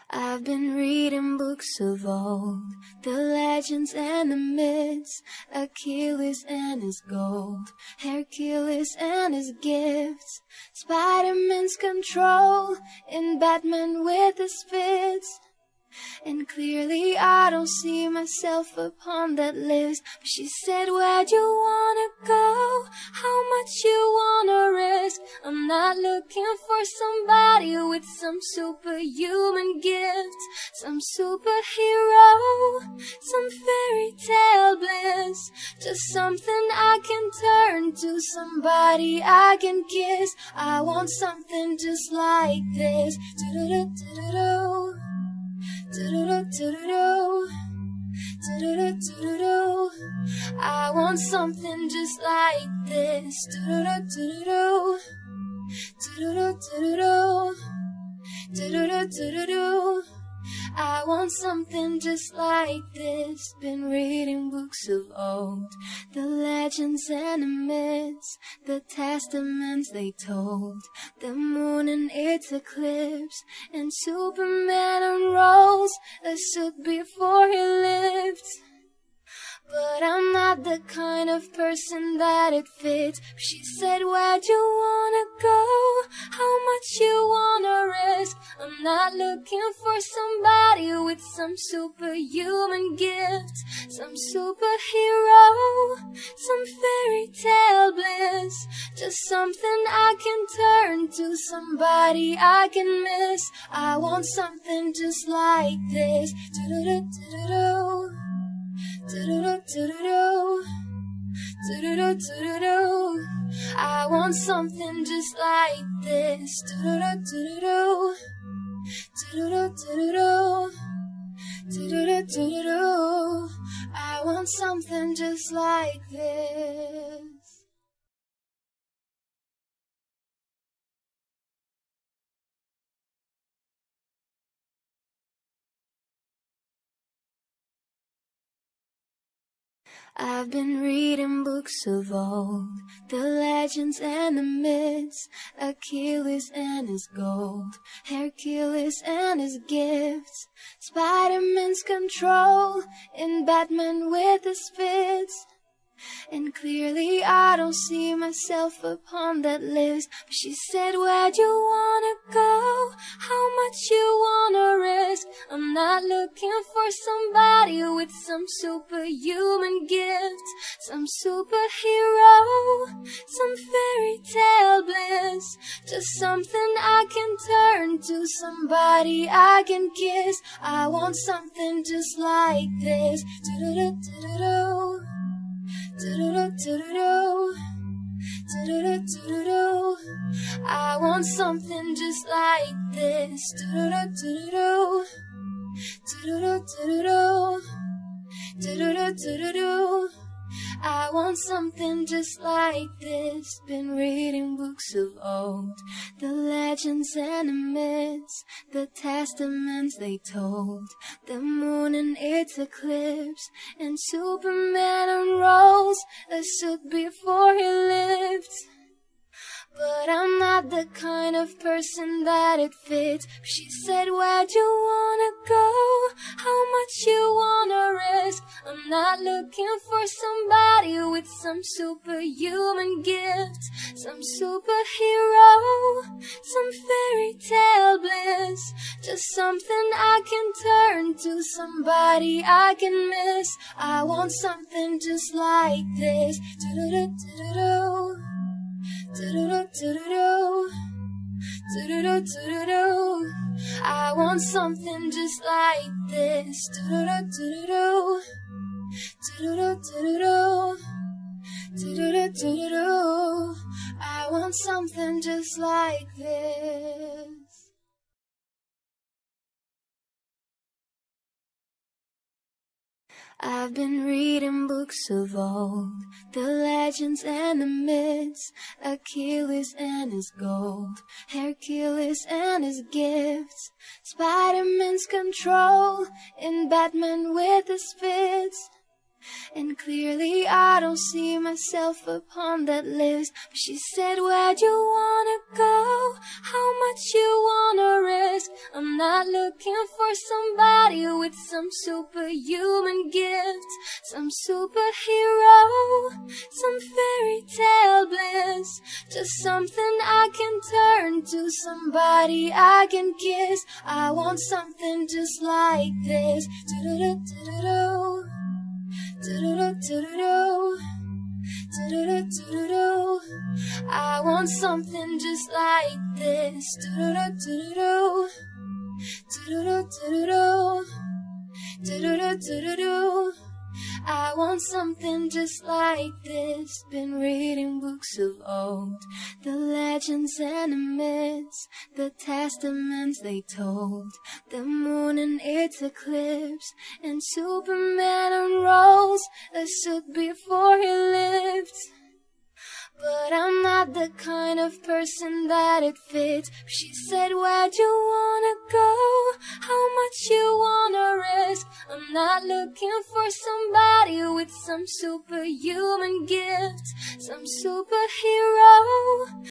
I've been reading books of old, the legends and the myths, Achilles and his gold, Hercules and his gifts, Spider-Man's control, and Batman with his fits. And clearly I don't see myself upon that list. But she said, where'd you wanna go? How much you wanna risk? I'm not looking for somebody with some superhuman gifts, some superhero, some fairy tale bliss. Just something I can turn to, somebody I can kiss. I want something just like this. Do-do-do-do-do-do. Do-do-do-do-do-do. Do-do-do-do-do-do. I want something just like this. Do-do-do-do-do-do. Do-do-do-do-do-do. Do-do-do-do-do-do. I want something just like this. Been reading books of old, the legends and the myths, the testaments they told, the moon and its eclipse, and Superman unrolls a suit before he lifts. But I'm not the kind of person that it fits. She said, where'd you wanna go? How much you wanna risk? I'm not looking for somebody with some superhuman gifts, some superhero, some fairy tale bliss. Just something I can turn to, somebody I can miss. I want something just like this. Do-do-do-do-do-do. Do-do-do-do-do-do. Do-do-do-do-do-do. I want something just like this. Do-do-do-do-do-do. Do-do-do-do-do-do. Do-do-do-do-do-do. I want something just like this. I've been reading books of old, the legends and the myths, Achilles and his gold, Hercules and his gifts, Spider-Man's control, and Batman with his fits. And clearly I don't see myself upon that list. But she said, where'd you wanna go? How much you wanna risk? I'm not looking for somebody with some superhuman gifts, some superhero, some fairy tale bliss. Just something I can turn to, somebody I can kiss. I want something just like this. Do-do-do-do-do-do. Do-do-do-do-do-do. Do-do-do-do-do-do. I want something just like this. Do-do-do-do-do-do. Do-do-do-do-do-do. Do-do-do-do-do-do. I want something just like this. Been reading books of old, the legends and the myths, the testaments they told, the moon and its eclipse, and Superman unrolls a suit before he lifts. But I'm not the kind of person that it fits. She said, where'd you wanna go? How much you wanna risk? I'm not looking for somebody with some superhuman gifts, some superhero, some fairy tale bliss. Just something I can turn to, somebody I can miss. I want something just like this. Do-do-do-do-do-do. Do-do-do-do-do-do. Do-do-do-do-do-do. I want something just like this. Do-do-do-do-do-do. Do-do-do-do-do-do. Do-do-do-do-do-do. I want something just like this. I've been reading books of old, the legends and the myths, Achilles and his gold, Hercules and his gifts, Spider-Man's control, and Batman with his fits. And clearly I don't see myself upon that list. But she said, where'd you wanna go? How much you wanna risk? I'm not looking looking for somebody with some superhuman gift, some superhero, some fairy tale bliss, just something I can turn to, somebody I can kiss. I want something just like this. Do-do-do-do-do-do. Do-do-do-do-do-do. Do-do-do-do-do-do. I want something just like this. Do-do-do-do-do-do. Do-do-do-do-do-do. Do-do-do-do-do-do. I want something just like this. Been reading books of old, the legends and the myths, the testaments they told, the moon and its eclipse, and Superman unrolls a suit before he lived. But I'm not the kind of person that it fits. She said, where'd you wanna go? How much you wanna risk? I'm not looking for somebody with some superhuman gift, some superhero.